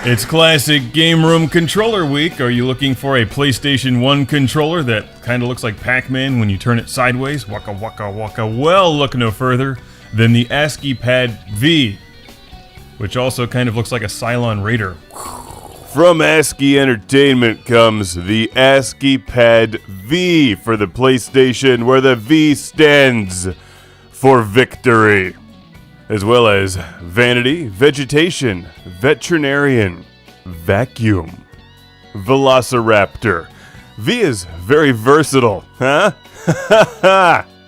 It's classic game room controller week. Are you looking for a PlayStation 1 controller that kind of looks like Pac-Man when you turn it sideways? Waka waka waka. Well, look no further than the ASCII Pad V, which also kind of looks like a Cylon Raider. From ASCII Entertainment comes the ASCII Pad V for the PlayStation, where the V stands for victory, as well as vanity, vegetation, veterinarian, vacuum, velociraptor. V is very versatile, huh?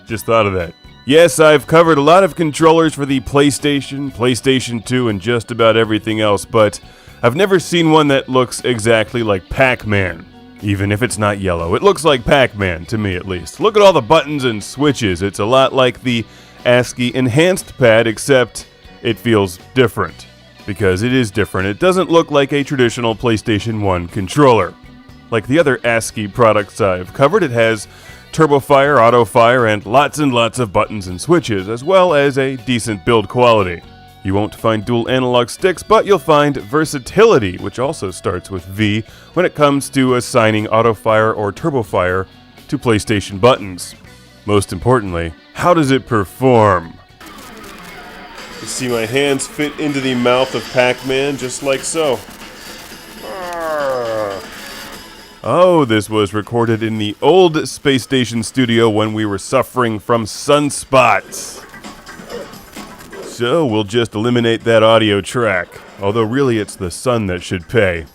Just thought of that. Yes, I've covered a lot of controllers for the PlayStation, PlayStation 2, and just about everything else, but I've never seen one that looks exactly like Pac-Man. Even if it's not yellow, it looks like Pac-Man, to me at least. Look at all the buttons and switches. It's a lot like the ASCII Enhanced Pad, except it feels different. Because it is different. It doesn't look like a traditional PlayStation 1 controller. Like the other ASCII products I've covered, it has turbo fire, auto fire, and lots of buttons and switches, as well as a decent build quality. You won't find dual analog sticks, but you'll find versatility, which also starts with V, when it comes to assigning auto fire or turbo fire to PlayStation buttons. Most importantly, how does it perform? You see my hands fit into the mouth of Pac-Man, just like so. Oh, this was recorded in the old Space Station studio when we were suffering from sunspots. So we'll just eliminate that audio track, although really it's the sun that should pay.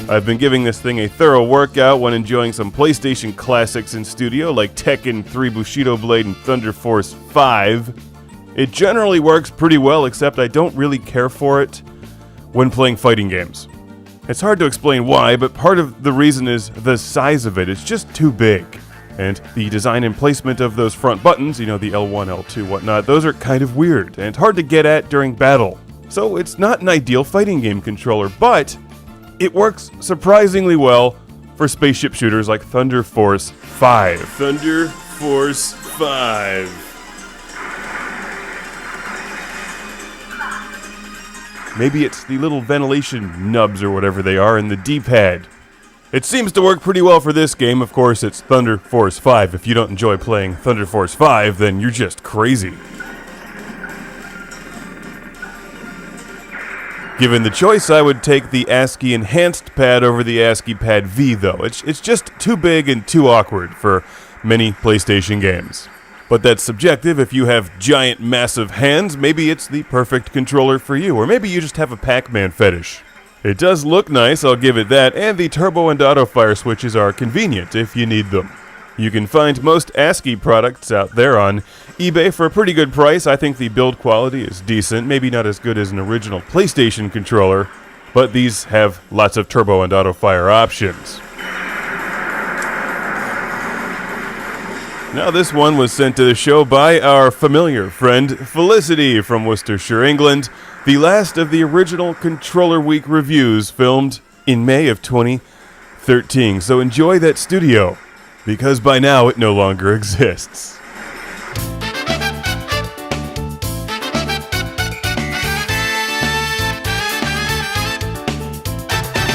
I've been giving this thing a thorough workout when enjoying some PlayStation classics in studio like Tekken 3 Bushido Blade and Thunder Force 5. It generally works pretty well, except I don't really care for it when playing fighting games. It's hard to explain why, but part of the reason is the size of it. It's just too big. And the design and placement of those front buttons, the L1, L2, whatnot, those are kind of weird and hard to get at during battle. So it's not an ideal fighting game controller, but it works surprisingly well for spaceship shooters like Thunder Force 5. Thunder Force 5. Maybe it's the little ventilation nubs or whatever they are in the D-pad. It seems to work pretty well for this game. Of course, it's Thunder Force 5. If you don't enjoy playing Thunder Force 5, then you're just crazy. Given the choice, I would take the ASCII Enhanced Pad over the ASCII Pad V, though. It's just too big and too awkward for many PlayStation games. But that's subjective. If you have giant, massive hands, maybe it's the perfect controller for you. Or maybe you just have a Pac-Man fetish. It does look nice, I'll give it that, and the turbo and auto fire switches are convenient if you need them. You can find most ASCII products out there on eBay for a pretty good price. I think the build quality is decent, maybe not as good as an original PlayStation controller, but these have lots of turbo and auto fire options. Now this one was sent to the show by our familiar friend Felicity from Worcestershire, England. The last of the original Controller Week reviews filmed in May of 2013. So enjoy that studio, because by now it no longer exists.